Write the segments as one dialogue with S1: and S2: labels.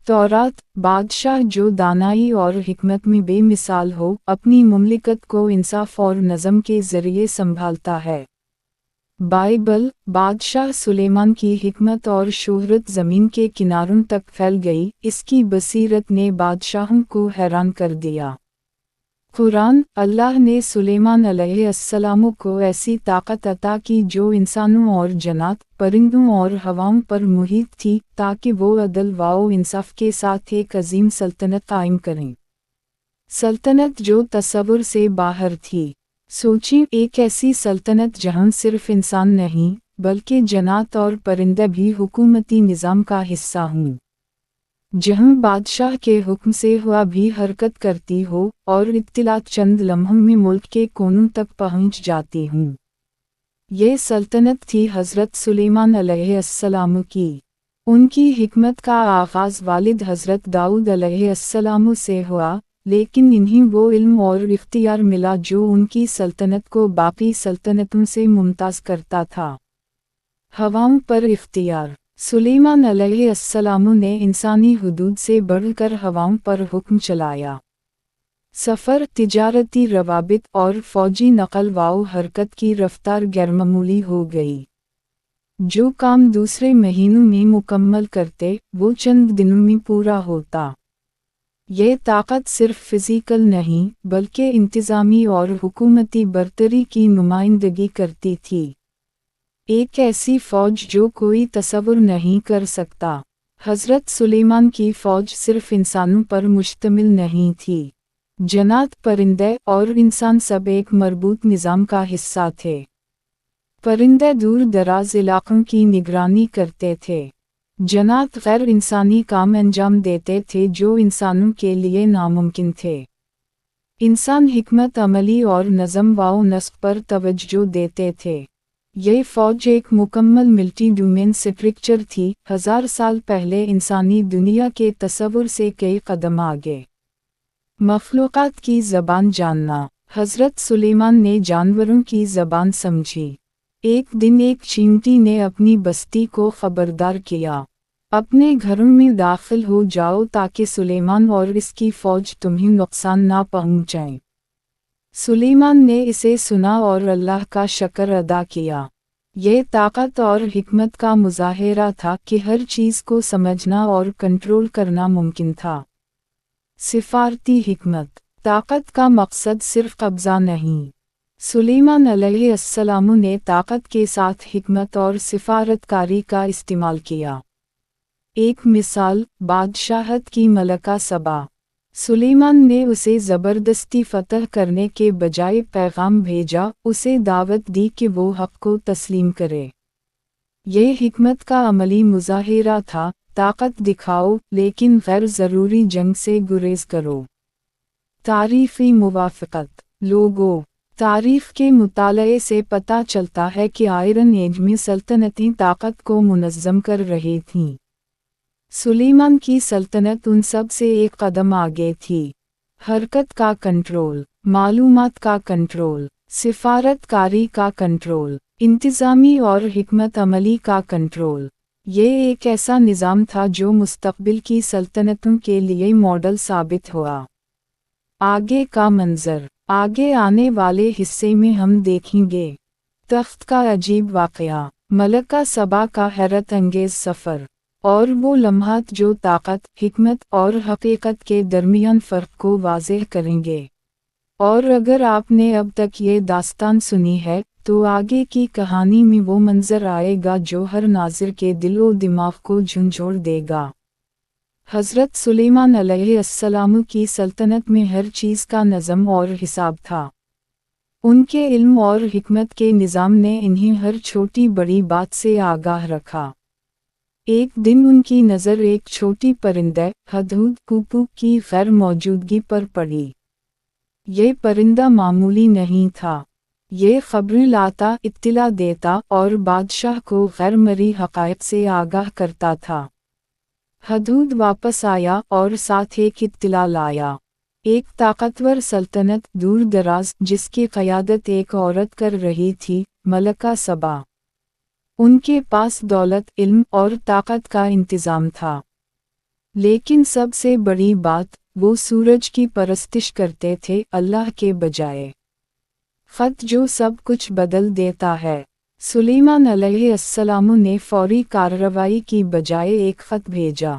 S1: तौरात, बादशाह जो दानाई और हिकमत में बेमिसाल हो, अपनी मुमलिकत को इंसाफ और नज़म के ज़रिए संभालता है। बाइबल, बादशाह सुलेमान की हिकमत और शोहरत ज़मीन के किनारों तक फैल गई, इसकी बसीरत ने बादशाहों को हैरान कर दिया। कुरान, अल्लाह ने सुलेमान अलैहिस्सलाम को ऐसी ताकत अता की जो इंसानों और जन्नात, परिंदों और हवाओं पर मुहित थी, ताकि वो अदल व इंसाफ के साथ एक अजीम सल्तनत कायम करें। सल्तनत जो तसव्वुर से बाहर थी। सोचिए, एक ऐसी सल्तनत जहां सिर्फ इंसान नहीं, बल्कि जन्नात और परिंदे भी हुकूमती निज़ाम का हिस्सा हों। जहां बादशाह के हुक्म से हवा भी हरकत करती हो, और इत्तिलात चंद लम्हों में मुल्क के कोनों तक पहुंच जाती हूँ। ये सल्तनत थी हज़रत सुलेमान अलैहिस्सलाम की। उनकी हिकमत का आगाज़ वालिद हज़रत दाऊद अलैहिस्सलाम से हुआ, लेकिन इन्हीं वो इल्म और इख्तियार मिला जो उनकी सल्तनत को बाकी सल्तनतों से मुमताज़ करता था। हवाओं पर इख्तियार। सुलेमान अलैहिस्सलाम ने इंसानी हुदूद से बढ़कर हवाओं पर हुक्म चलाया। सफ़र, तिजारती रवाबित और फ़ौजी नक़ल व हरकत की रफ्तार गैरमामूली हो गई। जो काम दूसरे महीनों में मुकम्मल करते, वो चंद दिनों में पूरा होता। ये ताकत सिर्फ फ़िज़िकल नहीं, बल्कि इंतज़ामी और हुकूमती बरतरी की नुमाइंदगी करती थी। एक ऐसी फ़ौज जो कोई तसव्वुर नहीं कर सकता। हज़रत सुलेमान की फ़ौज सिर्फ इंसानों पर मुश्तमिल नहीं थी। जन्नात, परिंदे और इंसान सब एक मरबूत निज़ाम का हिस्सा थे। परिंदे दूर दराज इलाक़ों की निगरानी करते थे। जन्नात गैर इंसानी काम अंजाम देते थे जो इंसानों के लिए नामुमकिन थे। इंसान हिकमत अमली और नज़म व नस्क पर तवज्जो देते थे। ये फ़ौज एक मुकम्मल मल्टी डोमेन स्ट्रक्चर थी, 1000 साल पहले इंसानी दुनिया के तसव्वुर से कई कदम आगे। मखलूक़ात की ज़बान जानना। हज़रत सुलेमान ने जानवरों की ज़बान समझी। एक दिन एक चींटी ने अपनी बस्ती को खबरदार किया, अपने घरों में दाखिल हो जाओ ताकि सुलेमान और इसकी फ़ौज तुम्हें नुकसान ना पहुँचाएं। सुलेमान ने इसे सुना और अल्लाह का शुक्र अदा किया। ये ताकत और हिकमत का मुज़ाहिरा था कि हर चीज़ को समझना और कंट्रोल करना मुमकिन था। सिफारती हिकमत। ताकत का मकसद सिर्फ कब्ज़ा नहीं। सुलेमान अलैहिस्सलाम ने ताकत के साथ हिकमत और सिफारतकारी का इस्तेमाल किया। एक मिसाल, बादशाहत की मलका सबा। सुलेमान ने उसे ज़बरदस्ती फ़तह करने के बजाय पैगाम भेजा, उसे दावत दी कि वो हक़ को तस्लीम करे। ये हिकमत का अमली मुज़ाहिरा था, ताकत दिखाओ, लेकिन गैर ज़रूरी जंग से गुरेज़ करो। तारीख़ी मुवाफ़क़त। लोगों, तारीख़ के मुताले से पता चलता है कि आयरन एज में सल्तनतें ताकत को मुनज़्ज़म कर रही थीं। सुलेमान की सल्तनत उन सब से एक कदम आगे थी। हरकत का कंट्रोल, मालूमात का कंट्रोल, सिफारतकारी का कंट्रोल, इंतज़ामी और हिकमत अमली का कंट्रोल। ये एक ऐसा निज़ाम था जो मुस्तक़बिल की सल्तनतों के लिए मॉडल साबित हुआ। आगे का मंज़र। आगे आने वाले हिस्से में हम देखेंगे तख्त का अजीब वाक़या, मलका सबा का हैरत अंगेज़ सफ़र, और वो लम्हात जो ताकत, हिकमत और हकीकत के दरमियान फ़र्क को वाज़ेह करेंगे। और अगर आपने अब तक ये दास्तान सुनी है, तो आगे की कहानी में वो मंज़र आएगा जो हर नाज़िर के दिलो दिमाग को झंझोड़ देगा। हज़रत सुलेमान अलैहिस्सलाम की सल्तनत में हर चीज़ का नज़म और हिसाब था। उनके इल्म और हिकमत के निज़ाम ने इन्हें हर छोटी बड़ी बात से आगाह रखा। एक दिन उनकी नज़र एक छोटी परिंदे, हदहद कुकू की गैर मौजूदगी पर पड़ी। ये परिंदा मामूली नहीं था। ये खबरें लाता, इत्तिला देता और बादशाह को गैर मरी हक़ाइक़ से आगाह करता था। हदहद वापस आया और साथ एक इत्तिला लाया। एक ताकतवर सल्तनत दूर दराज, जिसकी क़यादत एक औरत कर रही थी, मलका सबा। उनके पास दौलत, इल्म और ताकत का इंतज़ाम था। لیکن سب سے بڑی بات وہ سورج کی پرستش کرتے تھے اللہ کے بجائے۔ خط جو سب کچھ بدل دیتا ہے۔ سلیمان علیہ السلام نے فوری کارروائی کی بجائے ایک خط بھیجا۔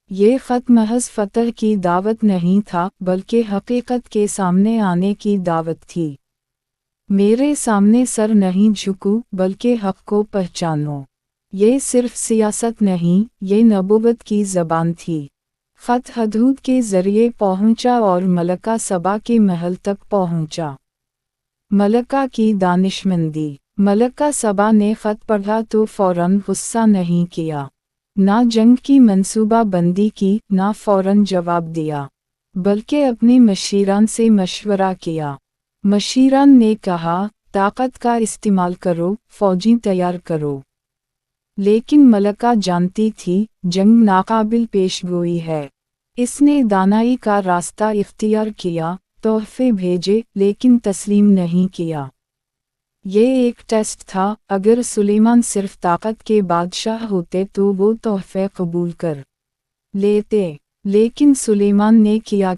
S1: یہ خط محض فتح کی دعوت نہیں تھا بلکہ حقیقت کے سامنے آنے کی دعوت تھی۔ میرے سامنے سر نہیں جھکو بلکہ حق کو پہچانو۔ یہ صرف سیاست نہیں، یہ نبوت کی زبان تھی۔ خط ہدہد کے ذریعے پہنچا اور ملکہ سبا کے محل تک پہنچا۔ ملکہ کی دانشمندی۔ ملکہ سبا نے خط پڑھا تو فوراً غصہ نہیں کیا، نہ جنگ کی منصوبہ بندی کی، نہ فوراً جواب دیا، بلکہ اپنے مشیران سے مشورہ کیا۔ مشیران نے کہا، طاقت کا استعمال کرو، فوجیں تیار کرو۔ لیکن ملکہ جانتی تھی، جنگ ناقابل پیش گوئی ہے۔ اس نے دانائی کا راستہ اختیار کیا، تحفے بھیجے لیکن تسلیم نہیں کیا۔ یہ ایک ٹیسٹ تھا، اگر سلیمان صرف طاقت کے بادشاہ ہوتے تو وہ تحفے قبول کر لیتے، لیکن سلیمان نے کیا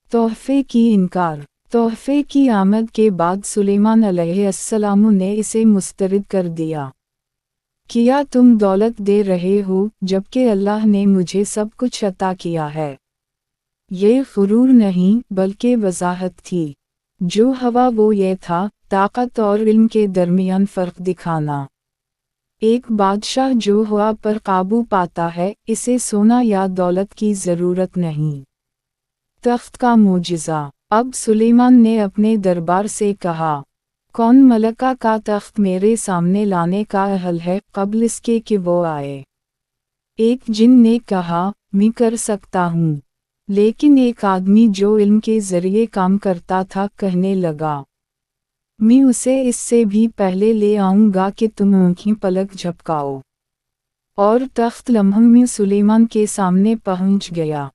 S1: تحفے کی انکار۔ تحفے کی آمد کے بعد سلیمان علیہ السلام نے اسے مسترد کر دیا۔ کیا تم دولت دے رہے ہو جبکہ اللہ نے مجھے سب کچھ عطا کیا ہے؟ یہ غرور نہیں بلکہ وضاحت تھی۔ جو ہوا وہ یہ تھا، طاقت اور علم کے درمیان فرق دکھانا۔ ایک بادشاہ جو ہوا پر قابو پاتا ہے، اسے سونا یا دولت کی ضرورت نہیں۔ تخت کا معجزہ۔ اب سلیمان نے اپنے دربار سے کہا، کون ملکہ کا تخت میرے سامنے لانے کا اہل ہے قبل اس کے کہ وہ آئے؟ ایک جن نے کہا، میں کر سکتا ہوں۔ لیکن ایک آدمی جو علم کے ذریعے کام کرتا تھا کہنے لگا، میں اسے اس سے بھی پہلے لے آؤں گا کہ تم آنکھیں پلک جھپکاؤ۔ اور تخت لمحوں میں سلیمان کے سامنے پہنچ گیا۔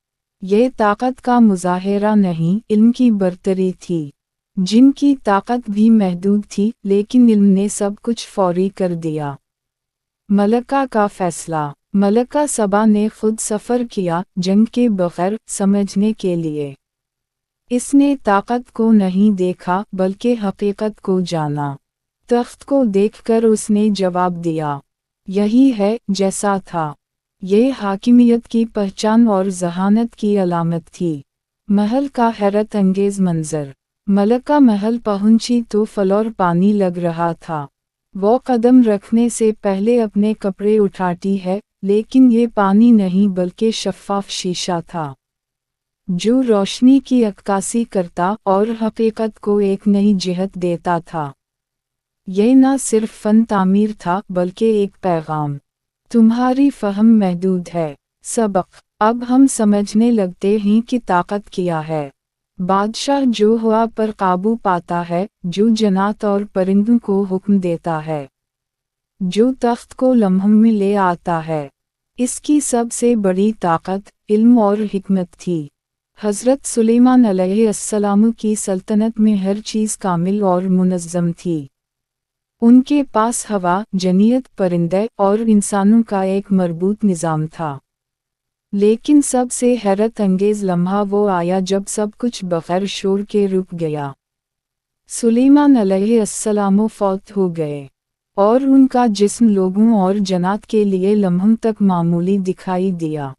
S1: یہ طاقت کا مظاہرہ نہیں، علم کی برتری تھی۔ جن کی طاقت بھی محدود تھی، لیکن علم نے سب کچھ فوری کر دیا۔ ملکہ کا فیصلہ۔ ملکہ سبا نے خود سفر کیا، جنگ کے بغیر، سمجھنے کے لیے۔ اس نے طاقت کو نہیں دیکھا بلکہ حقیقت کو جانا۔ تخت کو دیکھ کر اس نے جواب دیا، یہی ہے جیسا تھا۔ یہ حاکمیت کی پہچان اور ذہانت کی علامت تھی۔ محل کا حیرت انگیز منظر۔ ملکہ محل پہنچی تو فلور پانی لگ رہا تھا۔ وہ قدم رکھنے سے پہلے اپنے کپڑے اٹھاتی ہے، لیکن یہ پانی نہیں بلکہ شفاف شیشہ تھا، جو روشنی کی عکاسی کرتا اور حقیقت کو ایک نئی جہت دیتا تھا۔ یہ نہ صرف فن تعمیر تھا بلکہ ایک پیغام، تمہاری فہم محدود ہے۔ سبق۔ اب ہم سمجھنے لگتے ہیں کہ طاقت کیا ہے۔ بادشاہ جو ہوا پر قابو پاتا ہے، جو جنات اور پرندوں کو حکم دیتا ہے، جو تخت کو لمحوں میں لے آتا ہے۔ اس کی سب سے بڑی طاقت، علم اور حکمت تھی۔ حضرت سلیمان علیہ السلام کی سلطنت میں ہر چیز کامل اور منظم تھی۔ ان کے پاس ہوا، جنیت، پرندے اور انسانوں کا ایک مربوط نظام تھا۔ لیکن سب سے حیرت انگیز لمحہ وہ آیا جب سب کچھ بغیر شور کے رک گیا۔ سلیمان علیہ السلام فوت ہو گئے، اور ان کا جسم لوگوں اور جنات کے لیے لمحوں تک معمولی دکھائی دیا۔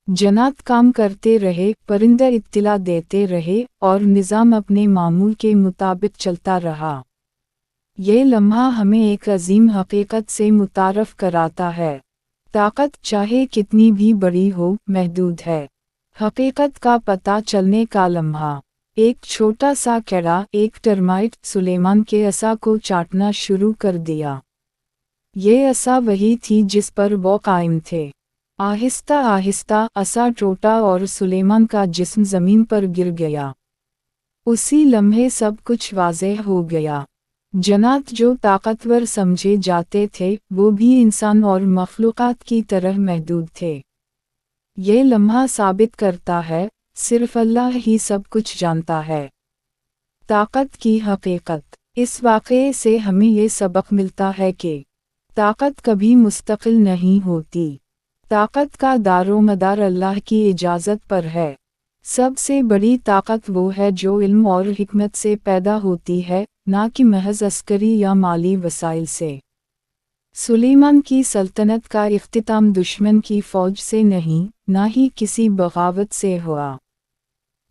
S1: جنات کام کرتے رہے، پرندے اطلاع دیتے رہے، اور نظام اپنے معمول کے مطابق چلتا رہا۔ یہ لمحہ ہمیں ایک عظیم حقیقت سے متعارف کراتا ہے۔ طاقت چاہے کتنی بھی بڑی ہو، محدود ہے۔ حقیقت کا پتہ چلنے کا لمحہ۔ ایک چھوٹا سا کیڑا، ایک ٹرمائٹ، سلیمان کے عصا کو چاٹنا شروع کر دیا۔ یہ عصا وہی تھی جس پر وہ قائم تھے۔ آہستہ آہستہ عصا ٹوٹا اور سلیمان کا جسم زمین پر گر گیا۔ اسی لمحے سب کچھ واضح ہو گیا۔ جنات جو طاقتور سمجھے جاتے تھے، وہ بھی انسان اور مخلوقات کی طرح محدود تھے۔ یہ لمحہ ثابت کرتا ہے، صرف اللہ ہی سب کچھ جانتا ہے۔ طاقت کی حقیقت۔ اس واقعے سے ہمیں یہ سبق ملتا ہے کہ طاقت کبھی مستقل نہیں ہوتی۔ ताकत का दारोमदार अल्लाह की इजाज़त पर है। सबसे बड़ी ताकत वो है जो इल्म और हिकमत से पैदा होती है, ना कि महज अस्करी या माली वसाइल से। सुलेमान की सल्तनत का इख्तिताम दुश्मन की फ़ौज से नहीं, ना ही किसी बगावत से हुआ।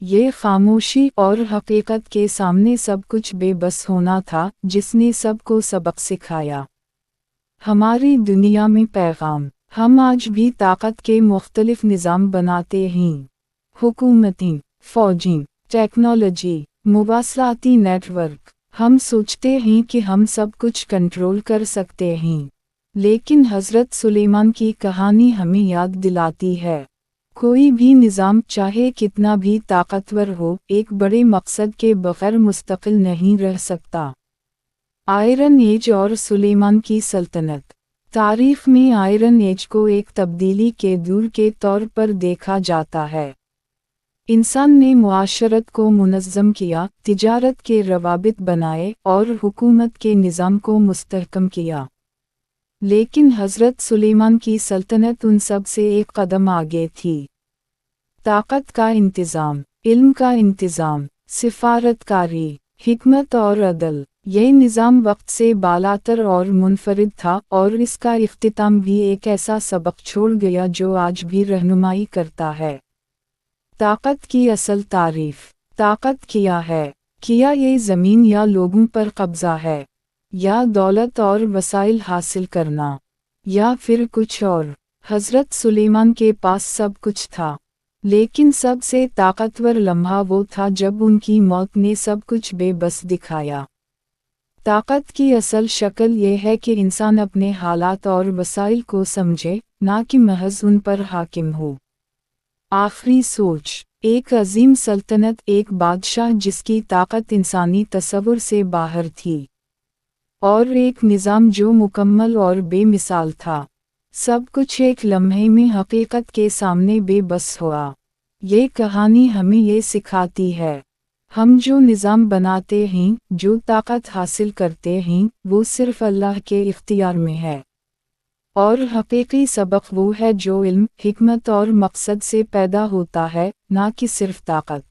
S1: ये खामोशी और हकीकत के सामने सब कुछ बेबस होना था, जिसने सबको सबक सिखाया। हमारी दुनिया में पैगाम। हम आज भी ताकत के मुख्तलिफ निज़ाम बनाते हैं। हुकूमती, फ़ौजी, टेक्नोलॉजी, मुवासलाती नेटवर्क। हम सोचते हैं कि हम सब कुछ कंट्रोल कर सकते हैं। लेकिन हज़रत सुलेमान की कहानी हमें याद दिलाती है, कोई भी निज़ाम चाहे कितना भी ताकतवर हो, एक बड़े मकसद के बग़ैर मुस्तकिल नहीं रह सकता। आयरन एज और सुलेमान की सल्तनत। तारीख़ में आयरन एज को एक तब्दीली के दौर के तौर पर देखा जाता है। इंसान ने मुआशरत को मुनज़्ज़म किया, तिजारत के रवाबित बनाए और हुकूमत के निज़ाम को मुस्तहकम किया। लेकिन हज़रत सुलेमान की सल्तनत उन सब से एक कदम आगे थी। ताकत का इंतज़ाम, इल्म का इंतज़ाम, सिफारतकारी, हिकमत और अदल, ये निज़ाम वक्त से बालातर और मुनफरिद था, और इसका इख्तिताम भी एक ऐसा सबक छोड़ गया जो आज भी रहनुमाई करता है। ताकत की असल तारीफ़। ताकत क्या है? क्या ये ज़मीन या लोगों पर कब्ज़ा है, या दौलत और वसाइल हासिल करना, या फिर कुछ और? हज़रत सुलेमान के पास सब कुछ था, लेकिन सबसे ताकतवर लम्हा वो था जब उनकी मौत ने सब कुछ बेबस दिखाया। ताकत की असल शक्ल ये है कि इंसान अपने हालात और वसाइल को समझे, ना कि महज उन पर हाकिम हो। आखिरी सोच। एक अजीम सल्तनत, एक बादशाह जिसकी ताकत इंसानी तसव्वुर से बाहर थी, और एक निज़ाम जो मुकम्मल और बेमिसाल था। सब कुछ एक लम्हे में हकीकत के सामने बेबस हुआ। ये कहानी हमें ये सिखाती है, हम जो निज़ाम बनाते हैं, जो ताकत हासिल करते हैं, वो सिर्फ़ अल्लाह के इख्तियार में है। और हकीकी सबक वो है जो इल्म, हिकमत और मकसद से पैदा होता है, ना कि सिर्फ ताकत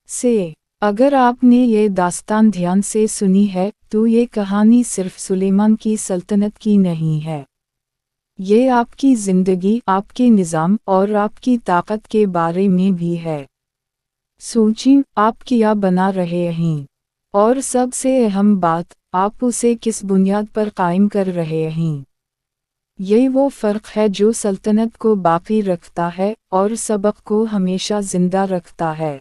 S1: से। अगर आपने ये दास्तान ध्यान से सुनी है, तो ये कहानी सिर्फ सुलेमान की सल्तनत की नहीं है। ये आपकी ज़िंदगी, आपके निज़ाम और आपकी ताकत के बारे में भी है। सोचिए, आप क्या बना रहे हैं, और सबसे अहम बात, आप उसे किस बुनियाद पर कायम कर रहे हैं। ये वो फ़र्क है जो सल्तनत को बाकी रखता है और सबक को हमेशा ज़िंदा रखता है।